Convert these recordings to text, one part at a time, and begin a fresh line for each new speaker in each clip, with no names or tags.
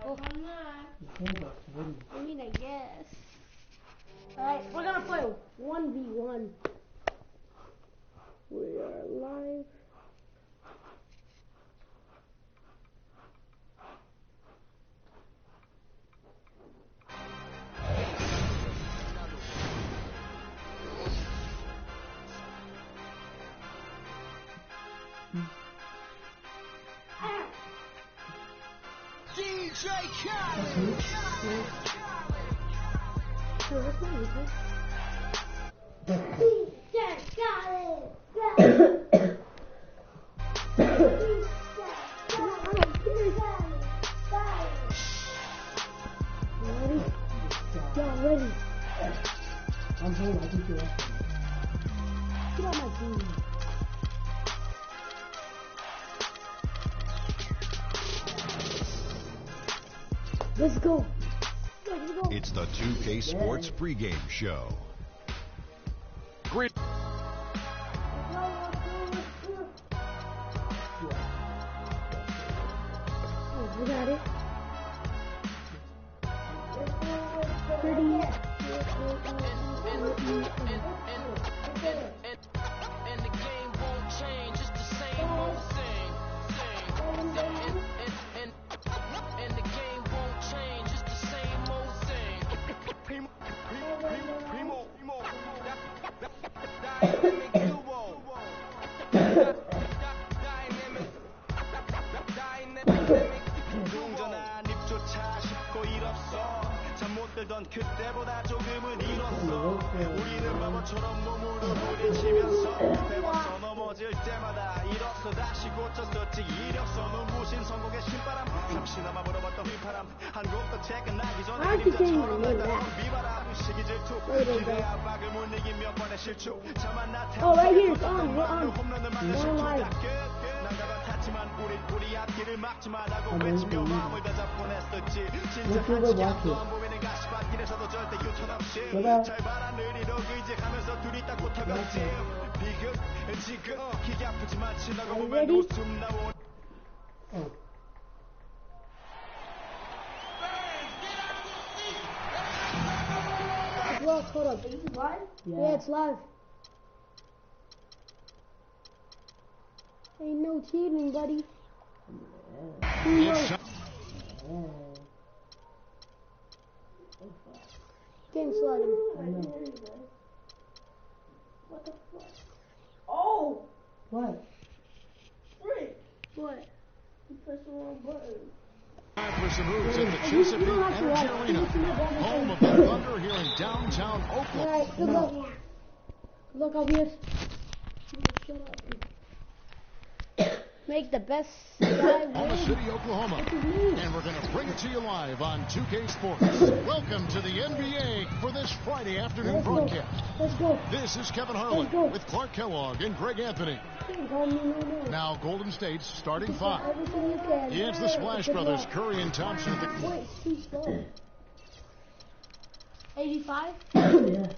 Oh. I mean, I guess. Alright, we're gonna play 1v1. We are live.
DJ Khaled.
DJ Khaled. Ready? Y'all ready?
I'm home. I think you're right.
Get on my team. Let's go. Let's go.
It's the 2K Sports pregame show. Great.
Oh, we got it. Pretty.
And the game won't change, it's the same old thing. And the game won't change, it's the same old thing. Primo, dynamic duo. Dynamic 동전한 입조차 쉽고 일 없어. 잠 못 들던 그때보다 조금은 일었어. 우리는 바보처럼 몸으로 부딪히면서 배워서 넘어질 때마다 일었어. 다시 고쳤었지. 이력서 눈부신 성공의 신바람. 잠시나마 불어봤던 휘파람. 한 곡도 퇴근하기 전에 그림자처럼 날따라온 비바람. 시기 질투 기대 압박을 못 이긴 몇 번의 실축. 저만 나타난 홈런을 맞는 실축. 난가가 탔지만 우리 앞길을 막지 말라고 외치며 마음을 다잡곤 했었지. 진짜 한치기 앞도 안 보이는 가시밭길에서도 절대 유턴 없이 절반한 의리로 의지하면서 둘이 딱 붙어갔지. 비극 지금 기계 아프지만 지나고 보면 웃음 나온.
Well, hold up. Is it live? Yeah, it's live. Ain't no cheating, buddy. Game sliding. What the fuck? Oh!
What?
Frick! What? You pressed the wrong button.
Time for some moves at the Chesapeake Energy Arena, home of the Thunder here in downtown Oakland.
Alright, good luck. Good luck, albious. Shut up. Make the best guy
Oklahoma
win.
City, Oklahoma. And we're going to bring it to you live on 2K Sports. Welcome to the NBA for this Friday afternoon broadcast.
Let's go.
This is Kevin Harlan with Clark Kellogg and Greg Anthony. Now Golden State's starting five.
Everything you can.
It's the Splash Brothers, Curry and Thompson at the...
Wait, too slow. 85?
Yeah.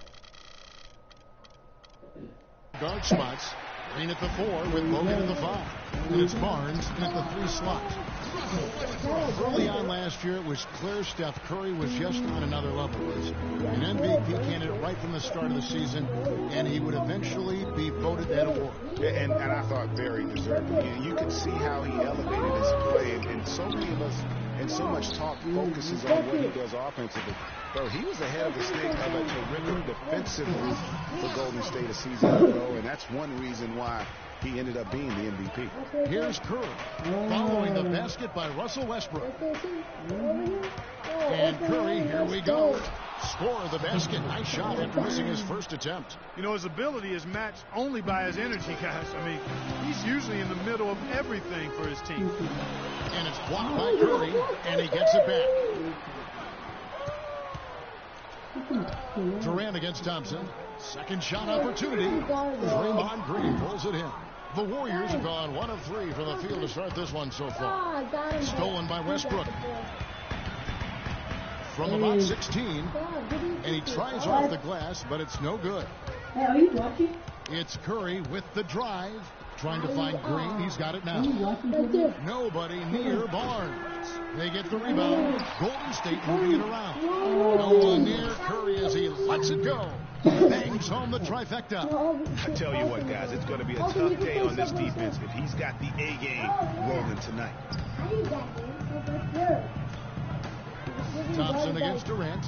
guard spots. Green at the 4 with Logan at the 5. And it's Barnes at the 3 slot. Early on last year, it was clear Steph Curry was just on another level. Was an MVP candidate right from the start of the season, and he would eventually be voted that award.
And I thought very deserving. You can see how he elevated his play, and so many of us, and so much talk focuses on what he does offensively. Bro, he was ahead of the stick of a terrific defensive move for Golden State a season ago, and that's one reason why he ended up being the MVP.
Here's Curry, following the basket by Russell Westbrook. And Curry, here we go. Score the basket. Nice shot after missing his first attempt.
You know, his ability is matched only by his energy, guys. I mean, he's usually in the middle of everything for his team.
And it's blocked by Curry, and he gets it back. Durant against Thompson. Second shot opportunity. Draymond Green pulls it in. The Warriors have gone 1 of 3 from the field to start this one so far. Stolen by Westbrook. From about 16. And he tries off the glass, but it's no good.
Hey, are you watching?
It's Curry with the drive. Trying to find Green. He's got it now.
Are you watching?
Nobody near Barnes. They get the rebound. Golden State moving it around. No one near Curry as he lets it go. Bangs home the trifecta.
I tell you what, guys, it's going to be a tough day on this defense if he's got the A game rolling tonight.
Thompson against Durant.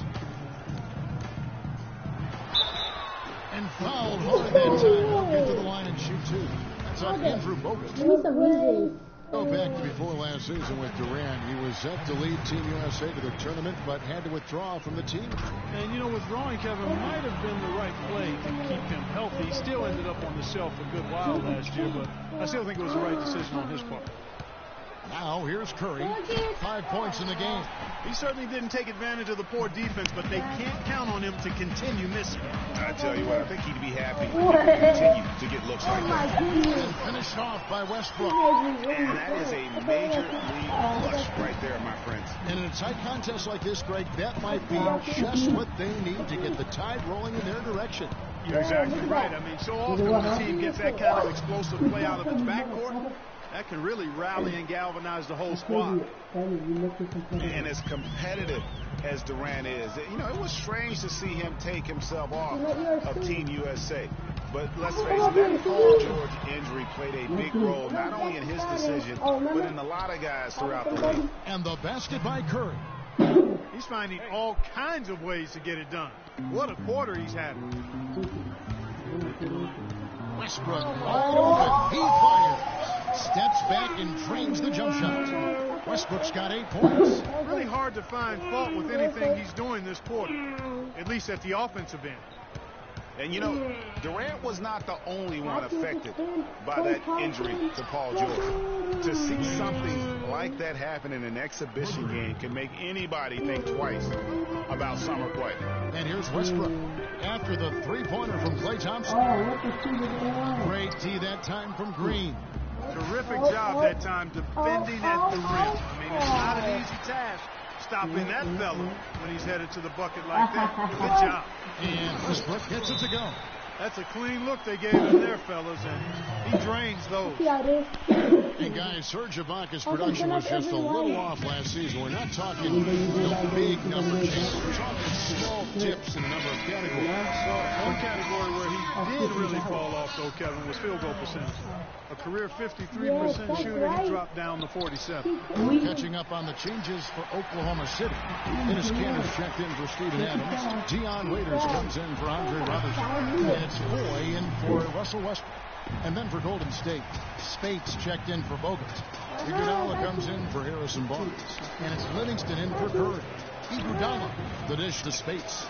And fouled hard that time. He'll get to the line and shoot two. That's on Andrew Bogut.
Give me some reason.
Go back to before last season with Durant. He was set to lead Team USA to the tournament, but had to withdraw from the team.
And, you know, withdrawing Kevin might have been the right play to keep him healthy. He still ended up on the shelf a good while last year, but I still think it was the right decision on his part.
Now here's Curry. 5 points in the game.
He certainly didn't take advantage of the poor defense, but they can't count on him to continue missing.
I tell you what, I think he'd be happy if he could continue to get looks like that.
And finished off by Westbrook.
And that is a major league flush right there, my friends.
And in a tight contest like this, Greg, that might be just what they need to get the tide rolling in their direction.
You're exactly right. I mean, so often when the team gets that kind of explosive play out of its backcourt, that can really rally and galvanize the whole squad.
And as competitive as Durant is, you know, it was strange to see him take himself off of Team USA. But let's face it, that Paul George injury played a big role, not only in his decision, but in a lot of guys throughout the league.
And the basket by Curry.
He's finding all kinds of ways to get it done. What a quarter he's having.
Westbrook wide open. He fires. Steps back and drains the jump shot. Westbrook's got 8 points.
Really hard to find fault with anything he's doing this quarter, at least at the offensive end.
And, you know, Durant was not the only one affected by that injury to Paul George. To see something like that happen in an exhibition game can make anybody think twice about summer play.
And here's Westbrook after the three-pointer from Klay Thompson. Great D that time from Green.
Terrific job that time defending at the rim. I mean, it's not an easy task stopping that fella when he's headed to the bucket like that. Good job.
And Westbrook gets it to go.
That's a clean look they gave him there, fellas, and he drains those.
And guys, Serge Ibaka's production was just a little off last season. We're not talking big numbers. We're talking small dips in a number of categories.
One category where he did really fall off, though, Kevin, was field goal percentage. A career 53% shooter, he dropped down to 47.
Catching up on the changes for Oklahoma City. Dennis Cantor's checked in for Steven Adams. Dion Waiters comes in for Andre Robertson. And it's Foy in for Russell Westbrook. And then for Golden State, Spates checked in for Bogut. Iguodala comes in for Harrison Barnes. And it's Livingston in for Curry. Iguodala, the dish to Spates.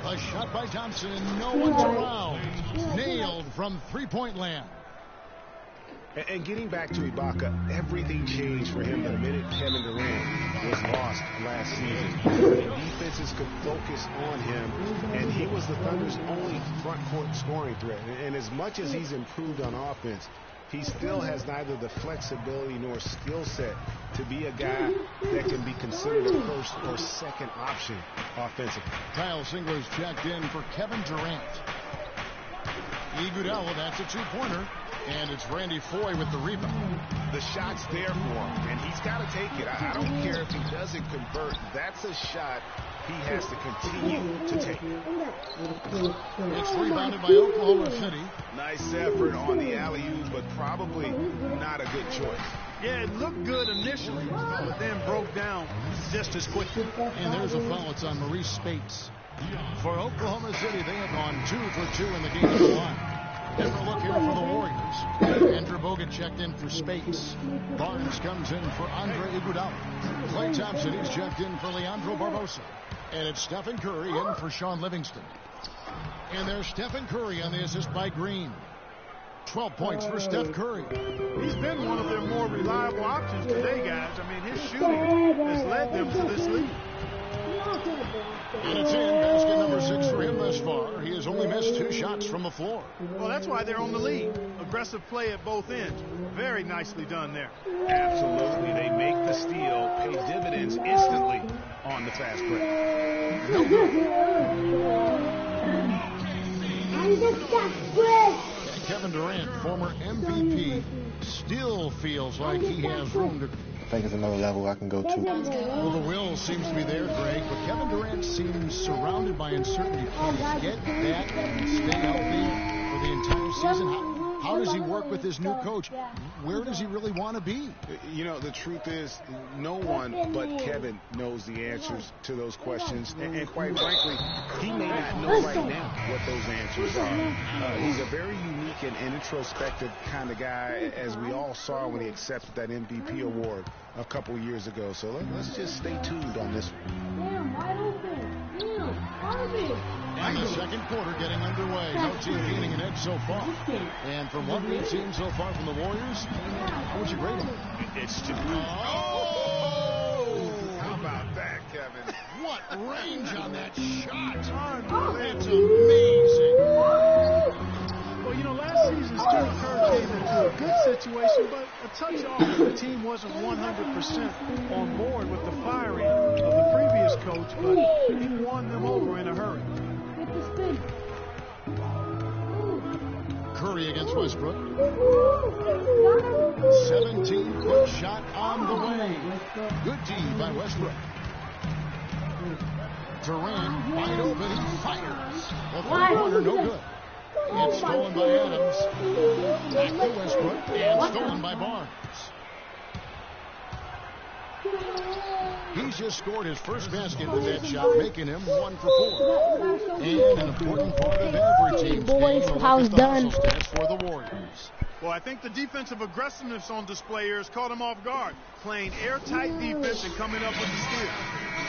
A shot by Thompson, and no one's around. Nailed from three-point land.
And getting back to Ibaka, everything changed for him the minute Kevin Durant was lost last season. Defenses could focus on him, and he was the Thunder's only front court scoring threat. And as much as he's improved on offense, he still has neither the flexibility nor skill set to be a guy that can be considered a first or second option offensively.
Kyle Singler's checked in for Kevin Durant. Iguodala, that's a two-pointer. And it's Randy Foy with the rebound.
The shot's there for him, and he's got to take it. I don't care if he doesn't convert. That's a shot he has to continue to take.
It's rebounded by Oklahoma City.
Nice effort on the alley-oop, but probably not a good choice.
Yeah, it looked good initially, but then broke down just as quickly.
And there's a foul. It's on Maurice Spates. For Oklahoma City, they have gone 2 for 2 in the game to one. Different look here for the Warriors. Andrew Bogut checked in for Spates. Barnes comes in for Andre Iguodala. Klay Thompson, he's checked in for Leandro Barbosa. And it's Stephen Curry in for Sean Livingston. And there's Stephen Curry on the assist by Green. 12 points for Steph Curry.
He's been one of their more reliable options today, guys. I mean, his shooting has led them to this lead.
And it's in. Basket number 6 for him thus far. He has only missed 2 shots from the floor.
Well, that's why they're on the lead. Aggressive play at both ends. Very nicely done there.
Absolutely. They make the steal, pay dividends instantly on the fast break.
No good. Kevin Durant, former MVP, still feels like he has room to...
I think it's another level I can go to.
Well, the will seems to be there, Greg, but Kevin Durant seems surrounded by uncertainty. Can he get back and stay healthy for the entire season? How does he work with his new coach? Where does he really want to be?
You know, the truth is, no one but Kevin knows the answers to those questions. And quite frankly, he may not know right now what those answers are. He's a very unique and introspective kind of guy, as we all saw when he accepted that MVP award a couple years ago. So let's just stay tuned on this one.
And the second quarter getting underway. No team gaining an edge so far. And from what we've seen so far from the Warriors, how would you rate them?
It's too. How about that, Kevin?
What range on that shot. That's amazing.
Well, you know, last season, Steve Kerr came into a good situation, but a touch off. The team wasn't 100% on board with the firing of the previous coach, but he won them over in a hurry.
Curry against Westbrook. 17-foot shot on the way. Good D by Westbrook. Durant wide open. He fires. The three-pointer no good. It's stolen by Adams. Back to Westbrook and stolen by Barnes. He's just scored his first basket with that shot, making him 1 for 4. And an important part of every team's game, the stats for the Warriors.
Well, I think the defensive aggressiveness on display here has caught him off guard, playing airtight defense and coming up with the steal.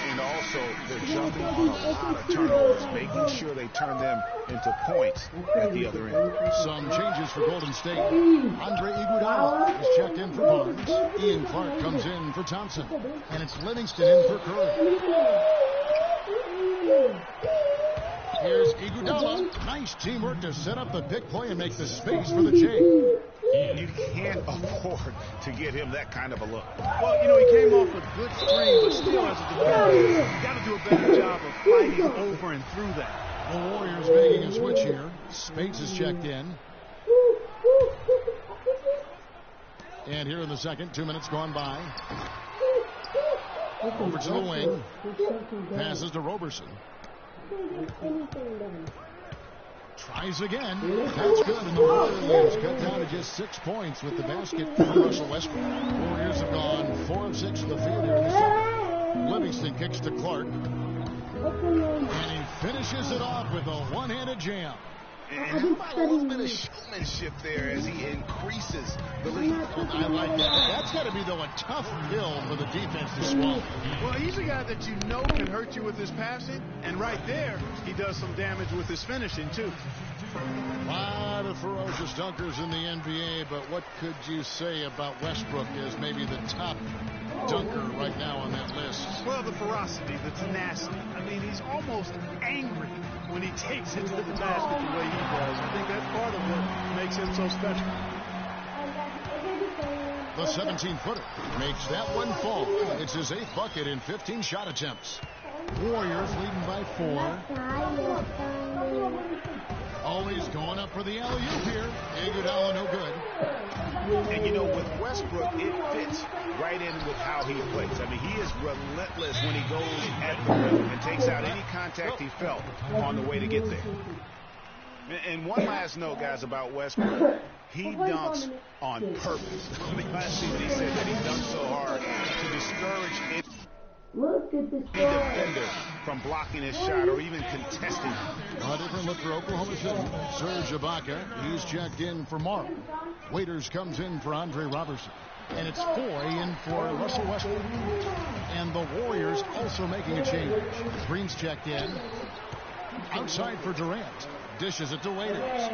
And also, they're jumping on a lot of turnovers, making sure they turn them into points at the other end.
Some changes for Golden State. Andre Iguodala is checked in for Barnes. Ian Clark comes in for Thompson. And it's Livingston in for Curry. Here's Iguodala. Nice teamwork to set up the pick play and make the space for the J.
You can't afford to get him that kind of a look.
Well, you know, he came off a good screen, but still as a defender, you got to do a better job of fighting over and through that.
The Warriors making a switch here. Spades is checked in. And here in the second, 2 minutes gone by. Over to the wing. Passes to Roberson. Tries again. That's good. And the Warriors cut down to just 6 points with the basket from Russell Westbrook. Warriors have gone 4 of 6 from the field here in the second. Livingston kicks to Clark. And he finishes it off with a one-handed jam.
And how about a little bit of showmanship there as he increases the lead?
I like that. That's got to be, though, a tough pill for the defense to swallow.
Well, he's a guy that you know can hurt you with his passing, and right there, he does some damage with his finishing, too.
A lot of ferocious dunkers in the NBA, but what could you say about Westbrook as maybe the top dunker right now on that list?
Well, the ferocity, the tenacity. I mean, he's almost angry when he takes it to the basket the way he does. I think that's part of what makes him so special.
The 17-footer makes that one fall. It's his 8th bucket in 15 shot attempts. Warriors leading by 4. Always going up for the alley-oop here. Iguodala no good.
And you know, with Westbrook, it fits right in with how he plays. I mean, he is relentless when he goes at the rim and takes out any contact he felt on the way to get there. And one last note, guys, about Westbrook. He dunks on purpose. I mean, last season he said that he dunked so hard to discourage any defender from blocking his shot or even contesting.
A different look for Oklahoma City. Serge Ibaka, he's checked in for Morrow. Waiters comes in for Andre Robertson. And it's Foy in for Russell Westbrook. And the Warriors also making a change. Green's checked in. Outside for Durant. Dishes it to Waiters.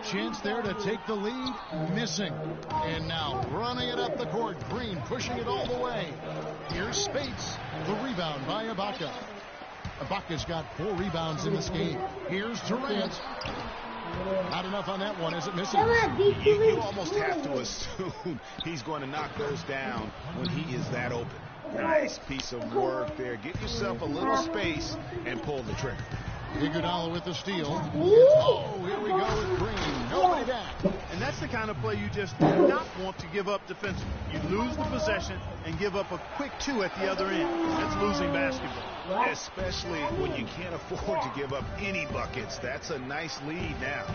Chance there to take the lead. Missing. And now running it up the court. Green pushing it all the way. Here's Spates. The rebound by Ibaka. Ibaka's got 4 rebounds in this game. Here's Durant. Not enough on that one as it misses.
You almost have to assume he's going to knock those down when he is that open. Nice piece of work there. Get yourself a little space and pull the trigger.
Iguodala with the steal. Oh, here we go with Green. Nobody down.
And that's the kind of play you just do not want to give up defensively. You lose the possession and give up a quick 2 at the other end. That's losing basketball.
Especially when you can't afford to give up any buckets. That's a nice lead now.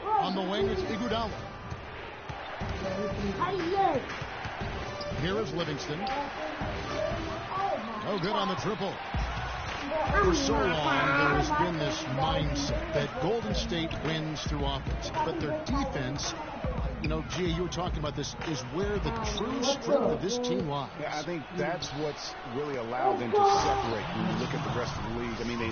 On the wing, it's Iguodala. Here is Livingston. No good on the triple. For so long, there has been this mindset that Golden State wins through offense, but their defense, you know, Gia, you were talking about this, is where the true strength of this team lies.
Yeah, I think that's what's really allowed them to separate when you look at the rest of the league. I mean, they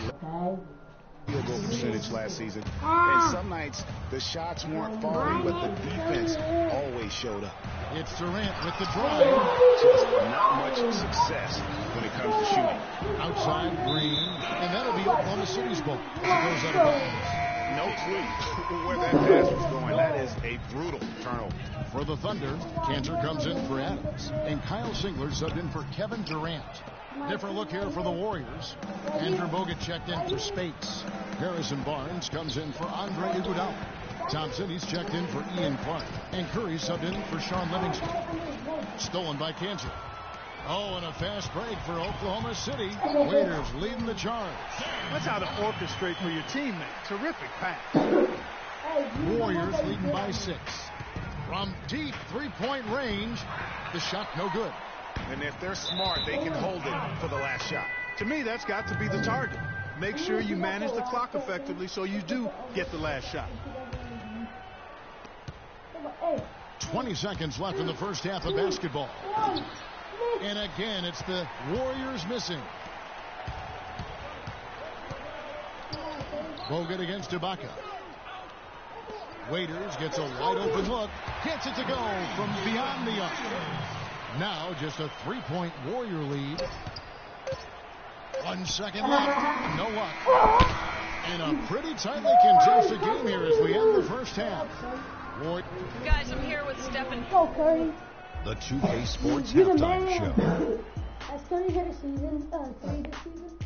field goal percentage last season, and some nights the shots weren't falling, but the defense always showed up.
It's Durant with the drive.
Just not much success when it comes to shooting.
Outside, Green, and that'll be Oklahoma City's ball as it goes out of bounds.
No clue where that pass was going. That is a brutal turnover.
For the Thunder, Cantor comes in for Adams, and Kyle Singler subbed in for Kevin Durant. Different look here for the Warriors. Andrew Bogut checked in for Spates. Harrison Barnes comes in for Andre Iguodala. Thompson, he's checked in for Ian Clark. And Curry subbed in for Sean Livingston. Stolen by Cantor. Oh, and a fast break for Oklahoma City. Waiters leading the charge.
That's how to orchestrate for your teammate. Terrific pass.
Warriors leading by 6. From deep three-point range, the shot no good.
And if they're smart, they can hold it for the last shot.
To me, that's got to be the target. Make sure you manage the clock effectively so you do get the last shot.
20 seconds left in the first half of basketball. And again, it's the Warriors missing. Bogut against Ibaka. Waiters gets a wide open look. Gets it to go from beyond the arc. Now just a 3-point Warrior lead. 1 second left. No luck. And a pretty tightly contested game here as we end the first half.
Guys, I'm here with Stephen.
Oh, Curry.
The 2K Sports
You're the
Halftime
man.
Show.
Has Curry hit a season, 3 this season?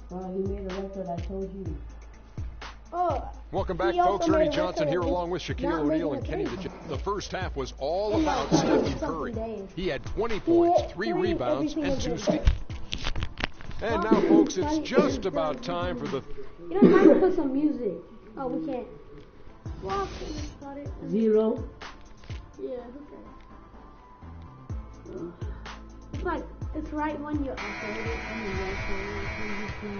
Well, he made a record, I told you.
Oh.
Welcome back,
He also
folks.
made
Ernie
a
Johnson
record
here
of
along with
not
Shaquille O'Neal and
making
Kenny
a
the
three.
The first half was all
And
about
like
Stephen
30
Curry.
days.
He had 20 points, 3 rebounds, and 2 steals. And now, folks, it's just about time for the...
You know, time to put some music. Oh, we can't. Well, got it.
0.
Yeah, okay. It's like, it's right when you're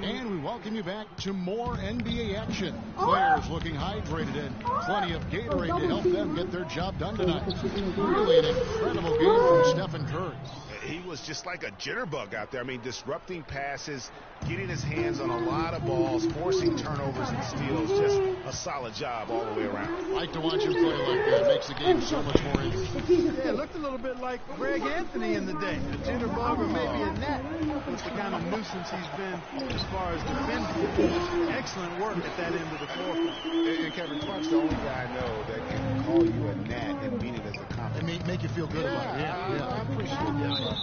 And we welcome you back to more NBA action. Players looking hydrated and plenty of Gatorade to help them get their job done tonight. Really an incredible game from Stephen Curry.
He was just like a jitterbug out there. I mean, disrupting passes, getting his hands on a lot of balls, forcing turnovers and steals. Just a solid job all the way around.
Like to watch him play like that. Makes the game so much more interesting.
Yeah, it looked a little bit like Greg Anthony in the day. A jitterbug or maybe a net. That's the kind of nuisance he's been as far as defending. Excellent work at that end of the floor.
And Kevin Clark's the only guy I know that can call you a gnat and mean it as a compliment.
And make you feel good about it.
I appreciate that.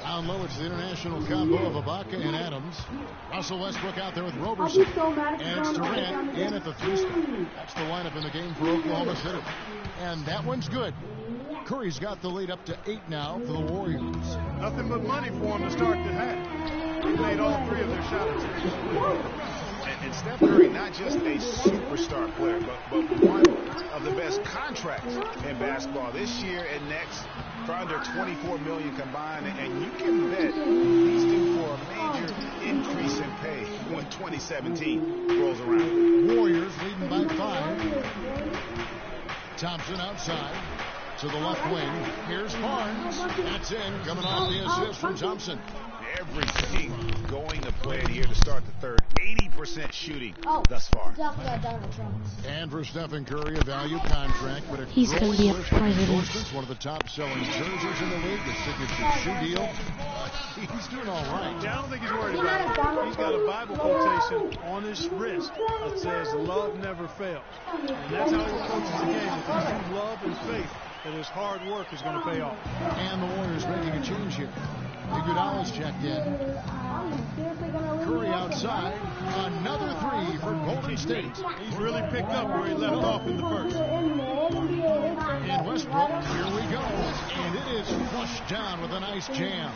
Down low, it's the international combo of Ibaka and Adams. Russell Westbrook out there with Roberson. And it's Durant in at the 3 spot. That's the lineup in the game for Oklahoma City. And that one's good. Curry's got the lead up to 8 now for the Warriors.
Nothing but money for him to start the half. He made all 3 of their shots.
And Steph Curry, not just a superstar player, but one of the best contracts in basketball this year and next for under $24 million combined. And you can bet he's due for a major increase in pay when 2017 rolls around.
Warriors leading by 5. Thompson outside to the left wing. Here's Barnes. That's in. Coming off the assist from Thompson.
Everything going to plan here to start the third. 80% shooting thus far.
And for Stephen Curry, a value contract, but
He's going to be a president.
One of the top-selling jerseys in the league, the signature shoe deal. He's doing all right.
Yeah, I don't think he's worried about it. He's got a Bible quotation on his wrist that says, "Love never fails." And that's how he approaches the game. If he has love and faith, that his hard work is going to pay off.
And the Warriors making a change here. Iguodala's checked in. Curry outside. Another three for Golden State.
He's really picked up where he left off in the first.
And Westbrook, here we go. And it is flushed down with a nice jam.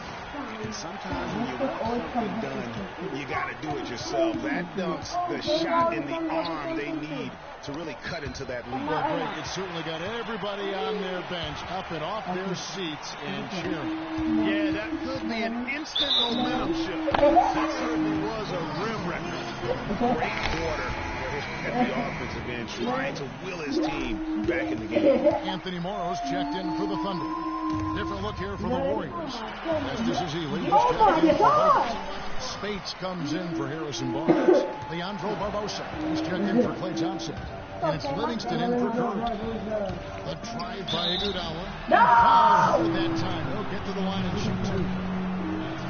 And sometimes when you want something done, you got to do it yourself. That dunks the shot in the arm they need to really cut into that lead.
Well, Greg, it certainly got everybody on their bench up and off their seats and cheering.
Yeah, that could be an instant momentum shift. That certainly was a rim record.
Great quarter at the offensive end, trying to will his team back in the game.
Anthony Morrow's checked in for the Thunder. Different look here for the Warriors. Estes Ezeli. Spates comes in for Harrison Barnes. Leandro Barbosa. He's checked in for Klay Thompson. And it's Livingston in for Curry. The drive by Iguodala. No! With that time, he'll get to the line and shoot two.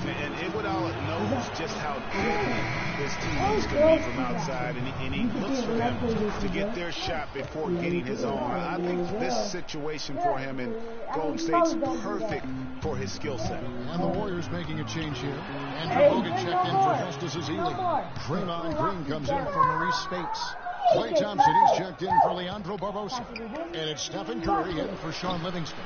And Iguodala knows just how deadly his teammates can be from outside, and he looks for them to get their shot before getting his own. I think this situation for him in Golden State's perfect for his skill set.
And the Warriors making a change here. Andrew Bogut checked in for Estes Ezeli. Draymond Green comes in for Maurice Spates. Klay Thompson, he's checked in for Leandro Barbosa. And it's Stephen Curry in for Sean Livingston.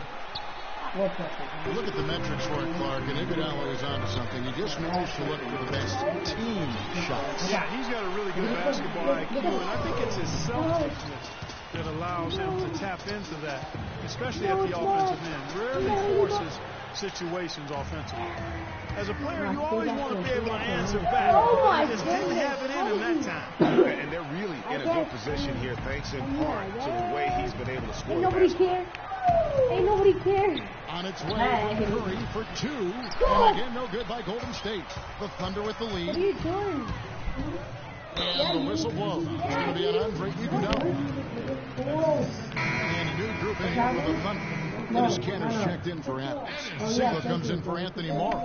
Look at the metrics for it, Clark, and Iguodala is onto something. He just knows to look for the best team shots.
Yeah, he's got a really good basketball IQ, and I think it's his selfishness that allows him to tap into that, especially at the offensive end. Rarely forces situations offensively. As a player, you always want to be able to answer back. He just didn't have it in him that time.
And they're really in a good position here, thanks in part to the way he's been able to score.
Nobody cares. Ain't nobody cares.
On its way, Curry for two. And again, no good by Golden State. The Thunder with the lead.
What are you doing?
And the whistle blows. It's going to be an Andre Iguodala. And a new group in here for the Thunder. Dennis Cantor's checked in for Adams. Sigler comes in for Anthony Morrow.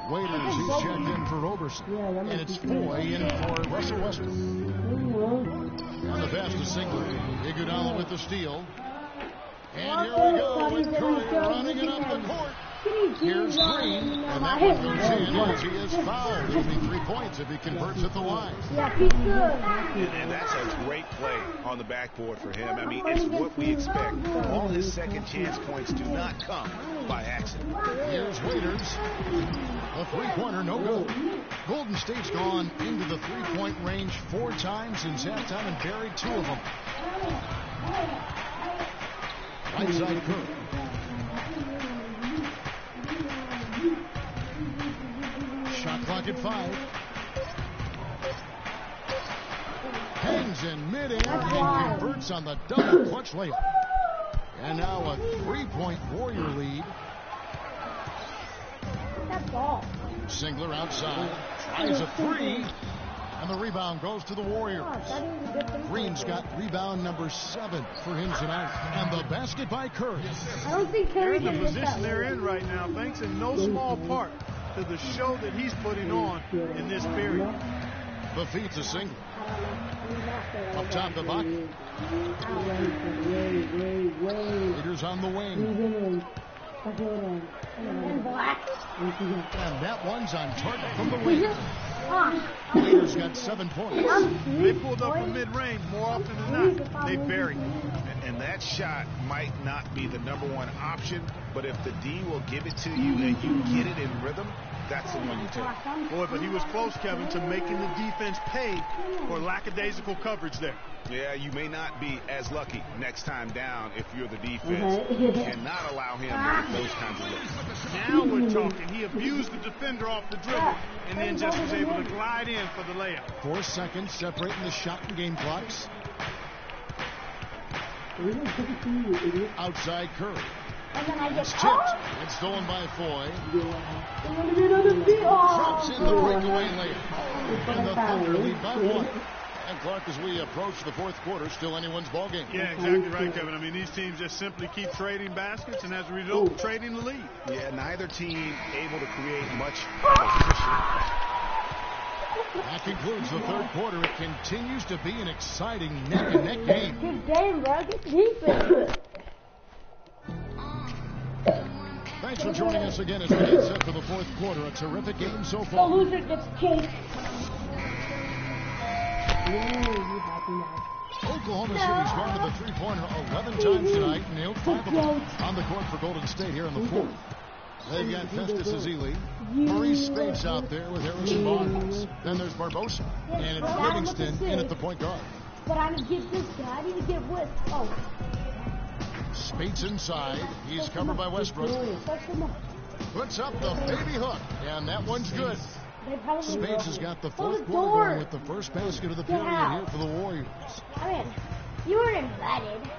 Waiters, he's checked in for Roberson. And it's Foy in for Russell Westbrook. And the pass to Sigler. Iguodala with the steal. And here we go with Curry running it up the court. Here's Green, and that one goes in as he is fouled. It'll be 3 points if he converts at the line.
And that's a great play on the backboard for him. I mean, it's what we expect. All his second chance points do not come by accident.
Here's Waiters. A three-pointer, no good. Golden State's gone into the three-point range 4 times since halftime and buried 2 of them. Right side Curry. Shot clock at 5. Hangs in midair and converts on the double clutch layup. And now a 3-point Warrior lead.
That's all.
Singler outside. Tries a 3. And the rebound goes to the Warriors. Green's got rebound number 7 for him tonight. And the basket by Curry.
I don't think Curry
They're in the position they're in right now, thanks in no small part to the show that he's putting on in this period.
The feed to Singler. Up top the bucket. Waiters on the wing. And that one's on target from the wing. Waiters got 7 points.
They pulled up from mid-range more often than not. They buried.
And that shot might not be the number 1 option, but if the D will give it to you and you get it in rhythm, that's the one you take.
Boy, but he was close, Kevin, to making the defense pay for lackadaisical coverage there.
Yeah, you may not be as lucky next time down if you're the defense. You cannot allow him to get those kinds of looks.
Now we're talking. He abused the defender off the dribble and then just was able to glide in for the layup.
4 seconds separating the shot and game clocks. Outside Curry. It's tipped. It's stolen by Foy. Drops in the breakaway layup. And the Thunder lead by 1. And Clark, as we approach the 4th quarter, still anyone's ball game.
Yeah, exactly right, Kevin. I mean, these teams just simply keep trading baskets, and as a result, trading the lead.
Yeah, neither team able to create much opposition.
That concludes the 3rd quarter. It continues to be an exciting neck-and-neck game.
Good game, bro. Good defense.
Thanks for joining us again as we get set for the fourth quarter. A terrific game so
The
far.
loser gets cake.
Oklahoma City's gone to the three-pointer 11 times tonight, and nailed 5 of them on the court for Golden State here in the fourth. They've got Festus Ezeli, Maurice Spates out there with Harrison Barnes. Then there's Barbosa, and it's Livingston in at the point guard.
But I need to get this guy. I need to get with. Oh.
Spates inside. He's covered by Westbrook. Puts up the baby hook, and that one's good. Spates has got the fourth quarter going with the first basket of the period here for the Warriors.
I mean, you weren't invited.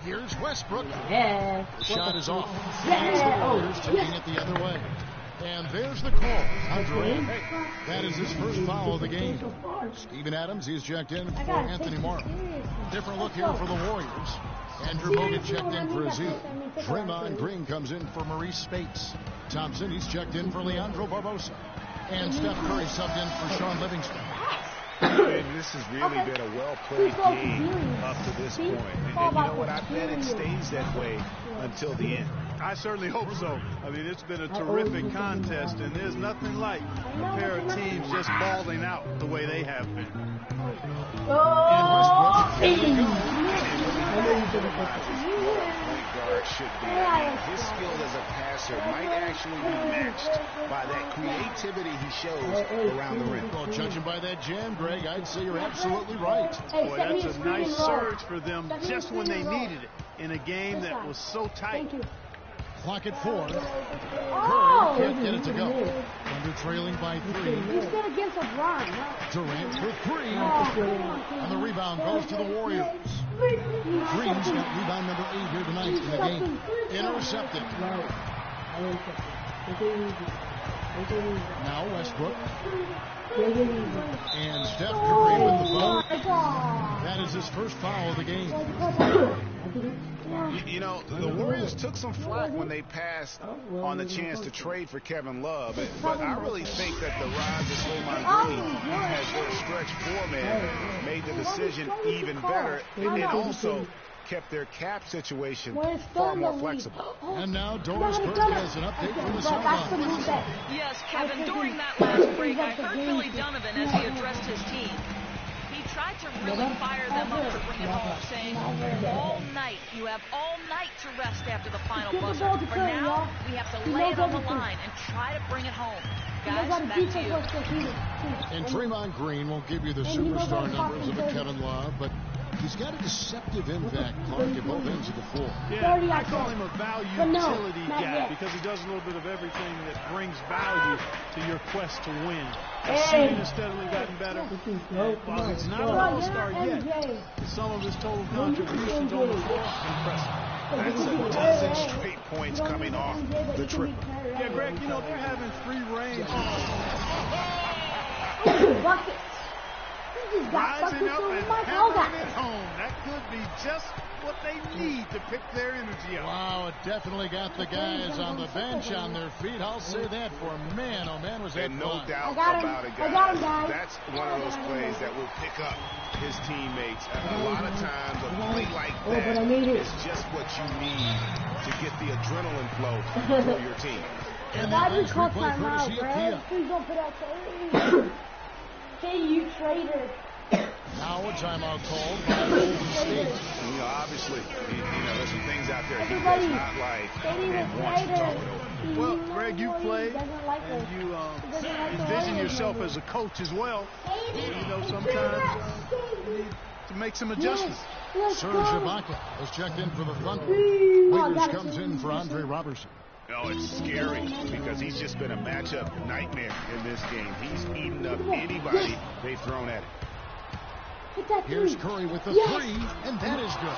Here's Westbrook.
Yeah.
The shot is off.
Yeah.
The Warriors taking it the other way. And there's the call. Andre, that is his first foul of the game. Steven Adams, he's checked in for Anthony Morrow. Different look here for the Warriors. Andrew Bogut checked in for Ezeli. Draymond Green comes in for Maurice Spates. Thompson, he's checked in for Leandro Barbosa. And Steph Curry subbed in for Sean Livingston.
And this has really been a well-played game up to this point. And you know what? I bet it stays that way until the end.
I certainly hope so. I mean, it's been a terrific contest, and there's nothing like a pair of teams just balling out the way they have been.
And Westbrook, here we go.
Should be. His skill as a passer might actually be matched by that creativity he shows around the rim.
Well, judging by that jam, Greg, I'd say you're absolutely right.
Boy, that's a nice surge for them just when they needed it in a game that was so tight.
Clock at 4. Curry can't get it to go. Under trailing by 3.
He's good against LeBron.
Durant for 3. And the rebound goes to the Warriors. Green's got rebound number 8 here tonight in the game. Intercepted. Now Westbrook. And Steph Curry with the foul. That is his first foul of the game.
You know, the Warriors took some flack when they passed on the chance to trade for Kevin Love, but I really think that the rise of Draymond Green as their stretch four-man made the decision even better, and also kept their cap situation far more flexible.
And now Doris Burke has an update from the sideline.
Yes, Kevin, during that last break, I heard Billy Donovan as he addressed his team. He tried to really fire them up to bring it home, saying, all night, you have all night to rest after the final buzzer. For now, we have to lay it on the line and try to bring it home. Guys, back to you.
And Draymond Green won't give you the superstar numbers of a Kevin Love, but he's got a deceptive impact, Clark, at both ends of the floor.
Yeah, I call him a value-utility guy because he does a little bit of everything that brings value to your quest to win. His shooting has steadily gotten better. While he's not an all-star yet, some of his total contributions on the floor impressive.
That's a dozen straight points coming off the triple.
Yeah, Greg, you know, they're having free range. Rising up and hammering it home. That could be just what they need to pick their energy up.
Wow, it definitely got the guys on the bench on their feet. I'll say that for man. Oh, man, was that
and no
fun.
doubt about it, guys. That's one of those plays that will pick up his teammates. A lot of times, a play like that is just what you need to get the adrenaline flow for your team.
And that makes replay courtesy of Kia.
Please don't put out Hey, you traitor.
Now a timeout called by Golden State.
You know, obviously, there's some things out there he does not like and wants to talk it over.
Well, Greg, you played, and you envision yourself as a coach as well. You know, sometimes you need to make some adjustments.
Serge Ibaka has checked in for the Thunder. Waiters comes in for Andre Robertson.
No, it's scary because he's just been a matchup nightmare in this game. He's eaten up anybody they've thrown at him.
Here's Curry with the 3, and that is good.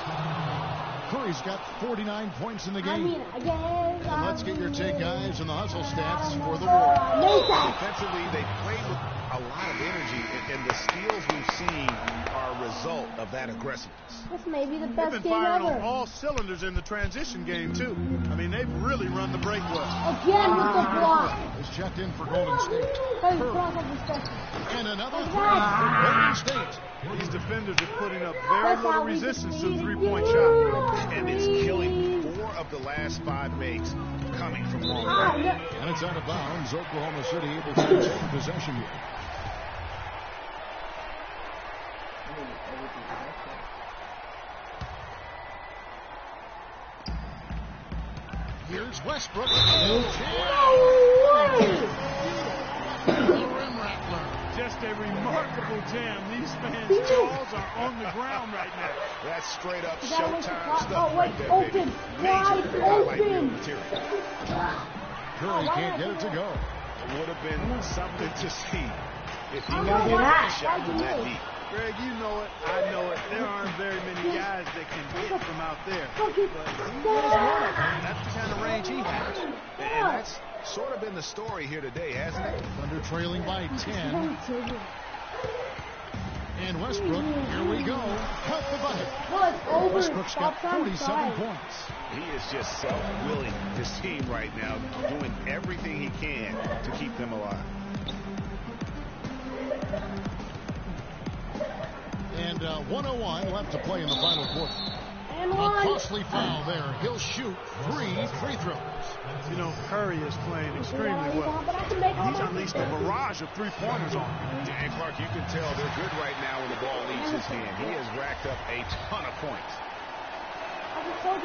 Curry's got 49 points in the game. And let's get your take, guys, on the hustle stats for the Warriors.
Defensively, they played with a lot of energy, and the steals we've seen are a result of that aggressiveness.
This may be the best
They've been firing on all cylinders in the transition game, too. I mean, they've really run the break well.
Again with the block.
Is checked in for Golden State. And another 3 for Golden State.
These defenders are putting up very little resistance to the three-point shot.
And it's killing 4 of the last 5 makes coming from long range.
And it's out of bounds. Oklahoma City able to retain possession here. Here's Westbrook.
Just a remarkable jam. These fans' jaws are on the ground right now.
That's straight up Showtime stuff right there,
open,
baby.
wide
Highlight reel
open.
material.
Curry can't get it to go.
It would have been something to see if he could hit that shot from that deep.
Greg, you know it. I know it. There aren't very many guys that can hit from out there. But he is one of them. That's the kind of range he has.
And that's sort of been the story here today, hasn't it?
Thunder trailing by 10. And Westbrook, here we go. Cut the bucket. Westbrook's got 47 points.
He is just self-willing, this team right now, doing everything he can to keep them alive.
And 1:01 left to play in the final quarter. A costly foul there. He'll shoot 3 free throws.
You know, Curry is playing extremely well. He's unleashed a barrage of three-pointers on him.
And Clark, you can tell they're good right now when the ball leaves his hand. He has racked up a ton of points.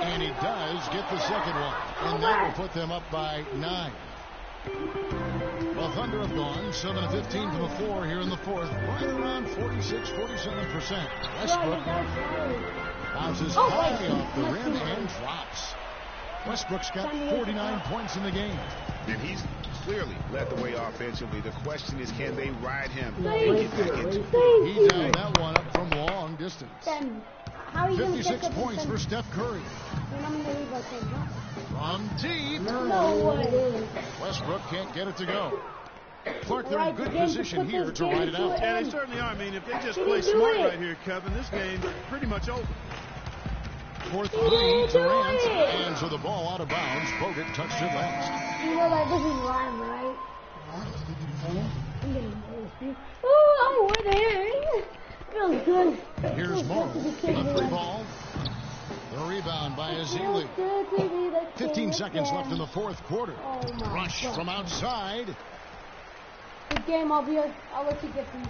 And he does get the second one. And that will put them up by 9. Well, Thunder have gone 7 of 15 from the floor here in the fourth. Right around 46-47%. Westbrook bounces high off the rim and drops. Westbrook's got 49 points in the game.
And he's clearly led the way offensively. The question is, can they ride him and get back into it?
He downed that one up from long distance. 56 points for Steph Curry. From deep. Westbrook can't get it to go. Clark, they're in good position here to ride it out.
Yeah, they certainly are. I mean, if they just play smart right here, Kevin, this game's pretty much over.
Fourth three, Durant, and so the ball out of bounds. Bogut touched it last.
You know that this is rhyme, right? I'm getting thirsty. Oh, I'm winning. Feels good.
Here's Morrow. The free ball. The rebound by Azili. 15 seconds left in the fourth quarter. Rush from outside.
Good game, albious. I'll let you get these.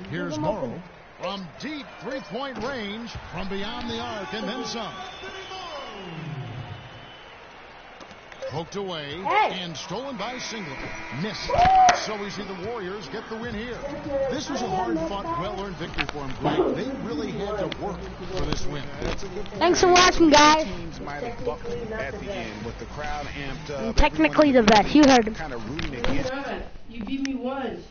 Here's Morrow. From deep three-point range, from beyond the arc, and then some. Poked away, and stolen by Singleton. Missed. So we see the Warriors get the win here. This was a hard-fought, well-earned victory for them, Greg. They really had to work for this win.
Thanks for watching, guys.
Teams might have buckled at the end with the crowd amped up.
I'm technically the best. You heard him.
Kind of rooting against.
You give me one.